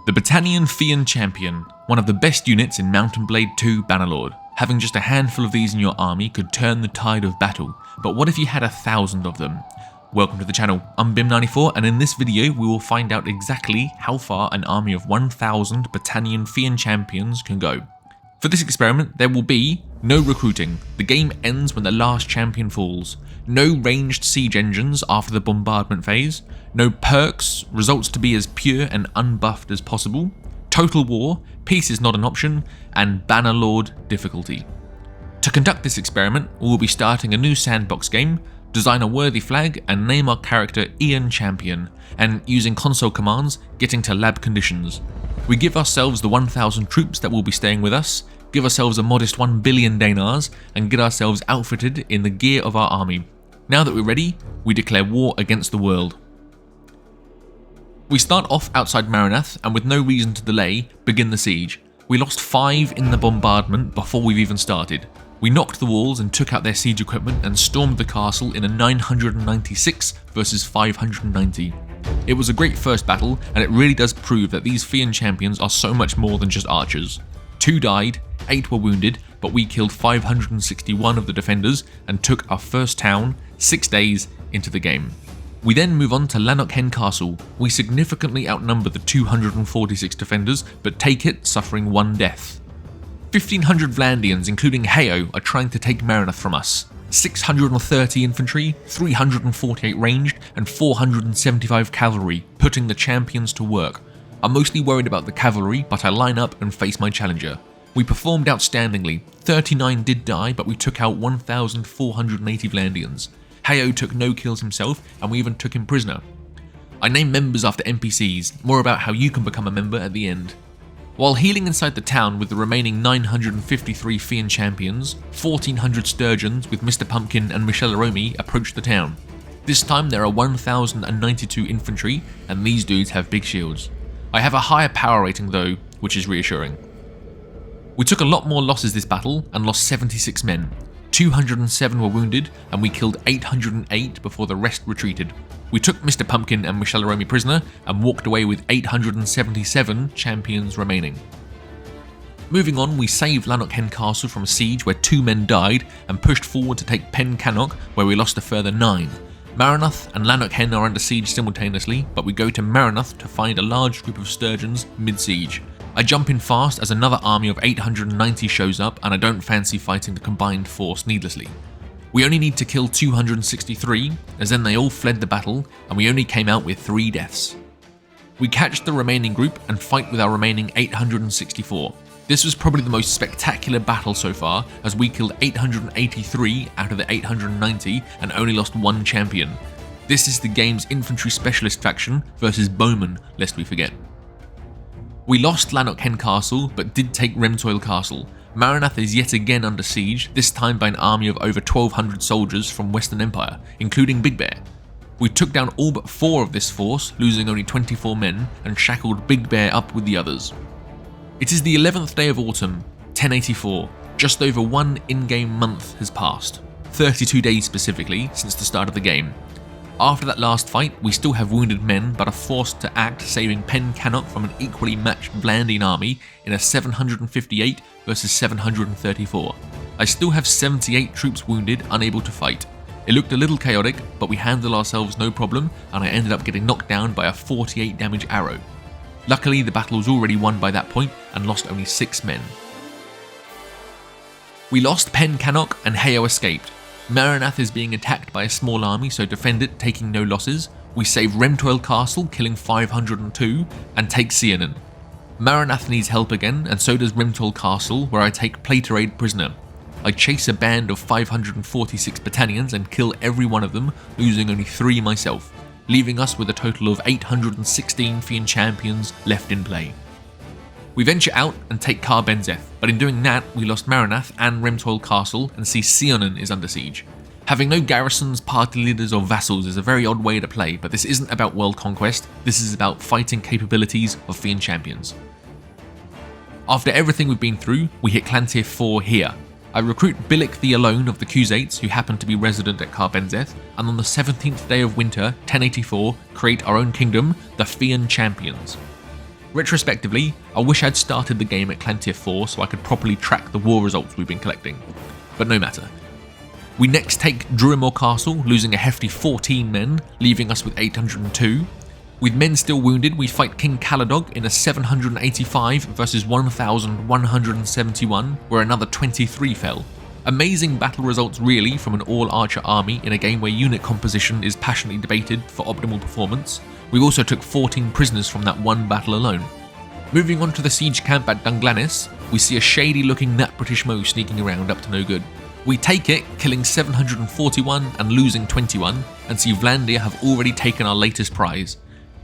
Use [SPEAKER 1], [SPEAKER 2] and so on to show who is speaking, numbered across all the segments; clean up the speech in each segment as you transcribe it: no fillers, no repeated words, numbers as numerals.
[SPEAKER 1] The Battanian Fian Champion, one of the best units in Mount & Blade 2 Bannerlord. Having just a handful of these in your army could turn the tide of battle, but what if you had 1,000 of them? Welcome to the channel, I'm Bim94, and in this video we will find out exactly how far an army of 1,000 Battanian Fian Champions can go. For this experiment there will be no recruiting, the game ends when the last champion falls, no ranged siege engines after the bombardment phase, no perks, results to be as pure and unbuffed as possible, total war, peace is not an option, and Bannerlord difficulty. To conduct this experiment, we will be starting a new sandbox game, design a worthy flag and name our character Fian Champion, and using console commands, getting to lab conditions. We give ourselves the 1,000 troops that will be staying with us, give ourselves a modest 1 billion dinars, and get ourselves outfitted in the gear of our army. Now that we're ready, we declare war against the world. We start off outside Maranath and with no reason to delay, begin the siege. We lost 5 in the bombardment before we've even started. We knocked the walls and took out their siege equipment and stormed the castle in a 996 versus 590. It was a great first battle, and it really does prove that these Fian champions are so much more than just archers. 2 died, 8 were wounded, but we killed 561 of the defenders and took our first town 6 days into the game. We then move on to Lanarkhen Castle. We significantly outnumber the 246 defenders, but take it, suffering 1 death. 1,500 Vlandians, including Heo, are trying to take Maranath from us. 630 infantry, 348 ranged, and 475 cavalry, putting the champions to work. I'm mostly worried about the cavalry, but I line up and face my challenger. We performed outstandingly. 39 did die, but we took out 1,480 Vlandians. Heo took no kills himself, and we even took him prisoner. I name members after NPCs, more about how you can become a member at the end. While healing inside the town with the remaining 953 Fian champions, 1,400 sturgeons with Mr. Pumpkin and Michelle Aromi approach the town. This time there are 1,092 infantry, and these dudes have big shields. I have a higher power rating though, which is reassuring. We took a lot more losses this battle and lost 76 men. 207 were wounded, and we killed 808 before the rest retreated. We took Mr. Pumpkin and Michelle Aromi prisoner and walked away with 877 champions remaining. Moving on, we saved Lanarkhen Castle from a siege where 2 men died and pushed forward to take Pen Cannock, where we lost a further 9. Maranath and Lanarkhen are under siege simultaneously, but we go to Maranath to find a large group of sturgeons mid-siege. I jump in fast as another army of 890 shows up, and I don't fancy fighting the combined force needlessly. We only need to kill 263, as then they all fled the battle, and we only came out with 3 deaths. We catch the remaining group and fight with our remaining 864. This was probably the most spectacular battle so far, as we killed 883 out of the 890 and only lost 1 champion. This is the game's infantry specialist faction versus bowmen, lest we forget. We lost Lanarkhen Castle, but did take Remtoil Castle. Maranath is yet again under siege, this time by an army of over 1,200 soldiers from Western Empire, including Big Bear. We took down all but 4 of this force, losing only 24 men, and shackled Big Bear up with the others. It is the 11th day of autumn, 1084. Just over 1 in-game month has passed, 32 days specifically, since the start of the game. After that last fight, we still have wounded men, but are forced to act, saving Pen Cannock from an equally matched Vlandian army in a 758 versus 734. I still have 78 troops wounded, unable to fight. It looked a little chaotic, but we handled ourselves no problem, and I ended up getting knocked down by a 48 damage arrow. Luckily, the battle was already won by that point, and lost only 6 men. We lost Pen Cannock, and Heo escaped. Maranath is being attacked by a small army, so defend it, taking no losses. We save Remtoil Castle, killing 502, and take Seanan. Maranath needs help again, and so does Remtoil Castle, where I take Platerade prisoner. I chase a band of 546 Battanians and kill every one of them, losing only 3 myself, leaving us with a total of 816 Fian champions left in play. We venture out and take Kar Benzeth, but in doing that, we lost Maranath and Remtoil Castle and see Seanan is under siege. Having no garrisons, party leaders or vassals is a very odd way to play, but this isn't about world conquest, this is about fighting capabilities of Fian champions. After everything we've been through, we hit Clan Tier 4 here. I recruit Billick the Alone of the Cusates, who happen to be resident at Kar Benzeth, and on the 17th day of winter, 1084, create our own kingdom, the Fian Champions. Retrospectively, I wish I'd started the game at Clan Tier 4 so I could properly track the war results we've been collecting, but no matter. We next take Druimore Castle, losing a hefty 14 men, leaving us with 802. With men still wounded, we fight King Caladog in a 785 versus 1171, where another 23 fell. Amazing battle results really from an all-archer army in a game where unit composition is passionately debated for optimal performance. We also took 14 prisoners from that one battle alone. Moving on to the siege camp at Dunglanis, we see a shady looking Nat British Mo sneaking around up to no good. We take it, killing 741 and losing 21, and see Vlandia have already taken our latest prize.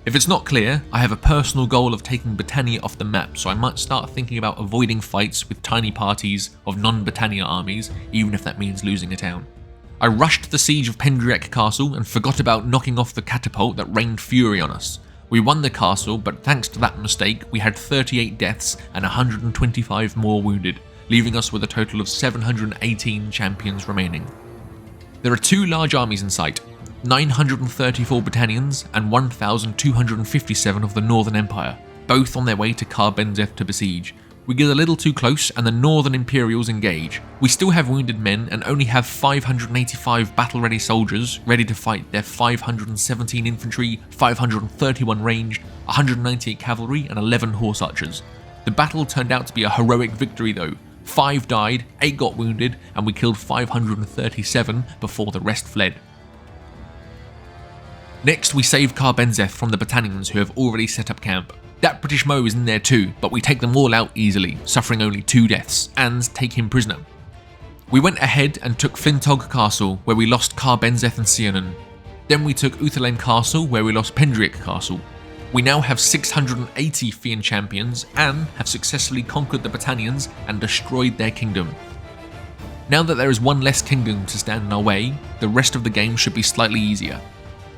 [SPEAKER 1] If it's not clear, I have a personal goal of taking Battania off the map, so I might start thinking about avoiding fights with tiny parties of non-Battania armies, even if that means losing a town. I rushed the siege of Pendriec Castle and forgot about knocking off the catapult that rained fury on us. We won the castle, but thanks to that mistake, we had 38 deaths and 125 more wounded, leaving us with a total of 718 champions remaining. There are two large armies in sight, 934 Battanians and 1,257 of the Northern Empire, both on their way to Karbenzeth to besiege. We get a little too close and the Northern Imperials engage. We still have wounded men and only have 585 battle-ready soldiers ready to fight their 517 infantry, 531 ranged, 198 cavalry and 11 horse archers. The battle turned out to be a heroic victory though. 5 died, 8 got wounded, and we killed 537 before the rest fled. Next, we save Karbenzeth from the Battanians who have already set up camp. That British Mo is in there too, but we take them all out easily, suffering only 2 deaths, and take him prisoner. We went ahead and took Flintog Castle, where we lost Karbenzeth and Sionan. Then we took Utherlane Castle, where we lost Pendriec Castle. We now have 680 Fian Champions, and have successfully conquered the Battanians and destroyed their kingdom. Now that there is one less kingdom to stand in our way, the rest of the game should be slightly easier.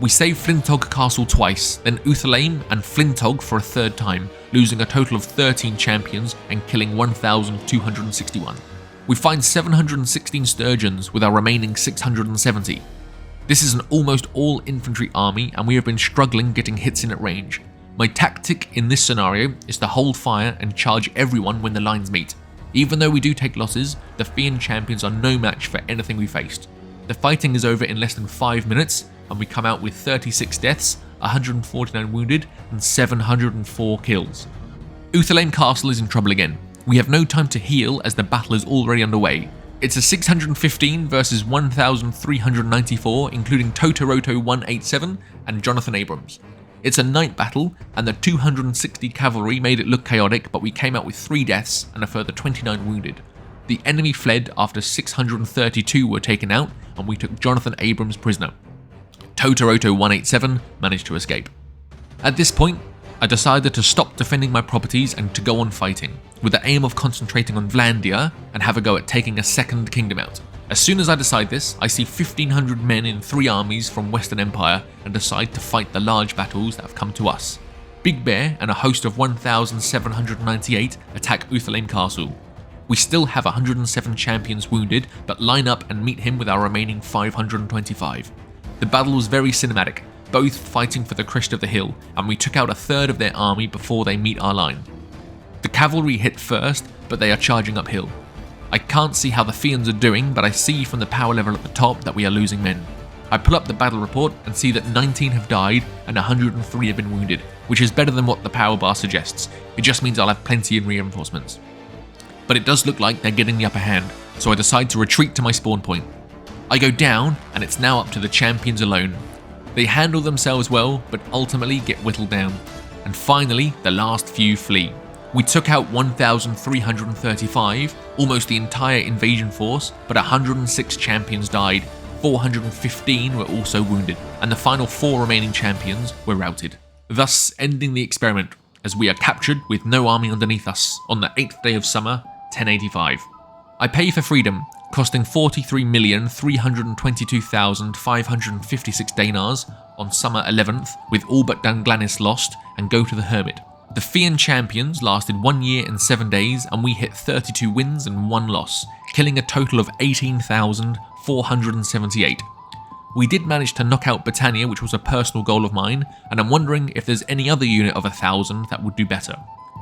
[SPEAKER 1] We save Flintog Castle twice, then Utherlane and Flintog for a third time, losing a total of 13 champions and killing 1,261. We find 716 sturgeons with our remaining 670. This is an almost all infantry army and we have been struggling getting hits in at range. My tactic in this scenario is to hold fire and charge everyone when the lines meet. Even though we do take losses, the Fian Champions are no match for anything we faced. The fighting is over in less than 5 minutes, and we come out with 36 deaths, 149 wounded, and 704 kills. Utherlane Castle is in trouble again. We have no time to heal as the battle is already underway. It's a 615 versus 1,394, including Totoroto 187 and Jonathan Abrams. It's a night battle, and the 260 cavalry made it look chaotic, but we came out with 3 deaths and a further 29 wounded. The enemy fled after 632 were taken out, and we took Jonathan Abrams prisoner. Totoroto 187 managed to escape. At this point, I decided to stop defending my properties and to go on fighting, with the aim of concentrating on Vlandia and have a go at taking a second kingdom out. As soon as I decide this, I see 1,500 men in 3 armies from Western Empire and decide to fight the large battles that have come to us. Big Bear and a host of 1,798 attack Utherlane Castle. We still have 107 champions wounded, but line up and meet him with our remaining 525. The battle was very cinematic, both fighting for the crest of the hill, and we took out a third of their army before they meet our line. The cavalry hit first, but they are charging uphill. I can't see how the Fians are doing, but I see from the power level at the top that we are losing men. I pull up the battle report and see that 19 have died and 103 have been wounded, which is better than what the power bar suggests. It just means I'll have plenty in reinforcements. But it does look like they're getting the upper hand, so I decide to retreat to my spawn point. I go down, and it's now up to the champions alone. They handle themselves well, but ultimately get whittled down. And finally, the last few flee. We took out 1,335, almost the entire invasion force, but 106 champions died, 415 were also wounded, and the final 4 remaining champions were routed. Thus ending the experiment, as we are captured with no army underneath us on the 8th day of summer, 1085. I pay for freedom, costing 43,322,556 dinars on summer 11th, with all but Dunglanis lost, and go to the Hermit. The Fian Champions lasted 1 year and 7 days, and we hit 32 wins and 1 loss, killing a total of 18,478. We did manage to knock out Battania, which was a personal goal of mine, and I'm wondering if there's any other unit of 1,000 that would do better.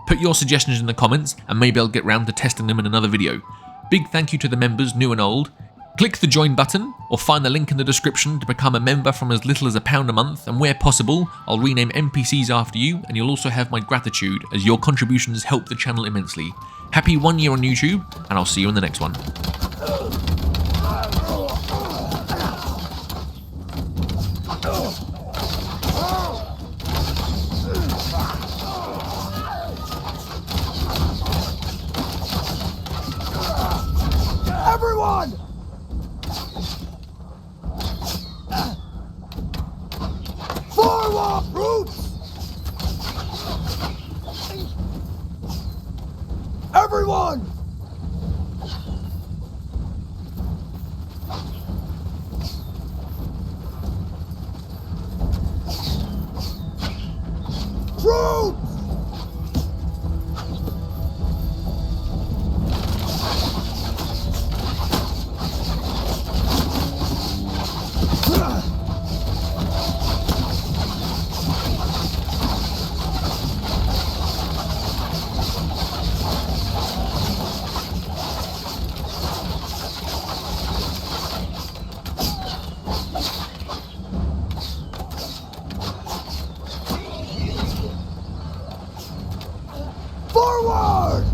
[SPEAKER 1] Put your suggestions in the comments and maybe I'll get round to testing them in another video. Big thank you to the members, new and old. Click the join button or find the link in the description to become a member from as little as £1 a month, and where possible I'll rename NPCs after you, and you'll also have my gratitude as your contributions help the channel immensely. Happy 1 year on YouTube, and I'll see you in the next one.
[SPEAKER 2] Everyone! Forward! Roots! Everyone! Troops! Forward!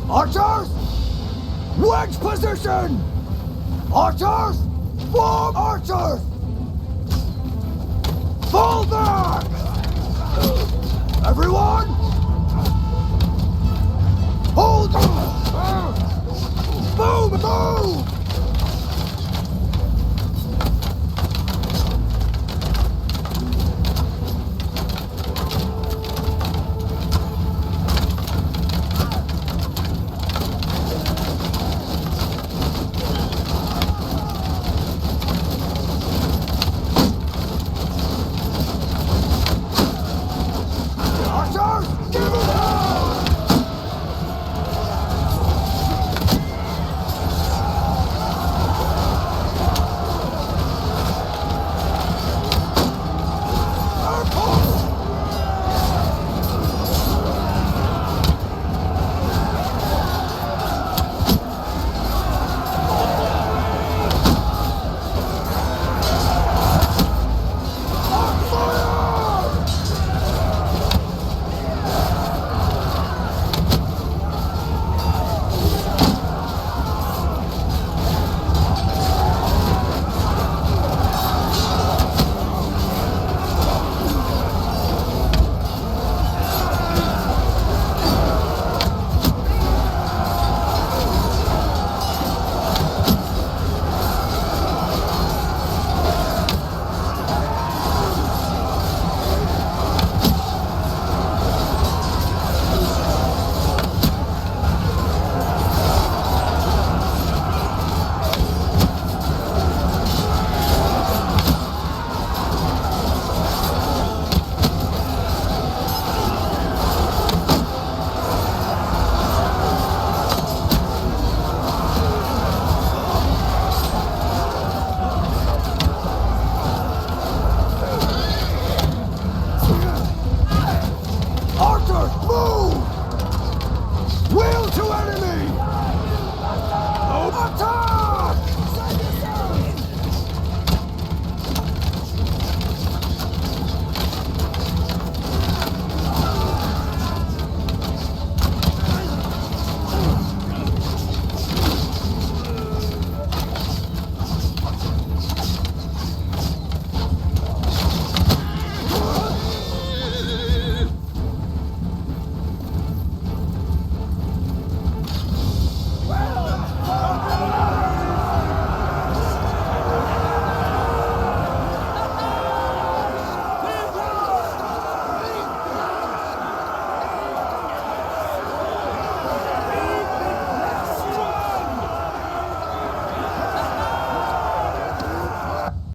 [SPEAKER 2] Archers! Wedge position! Archers! Form archers! Fall back! Everyone! Hold! Boom! Boom!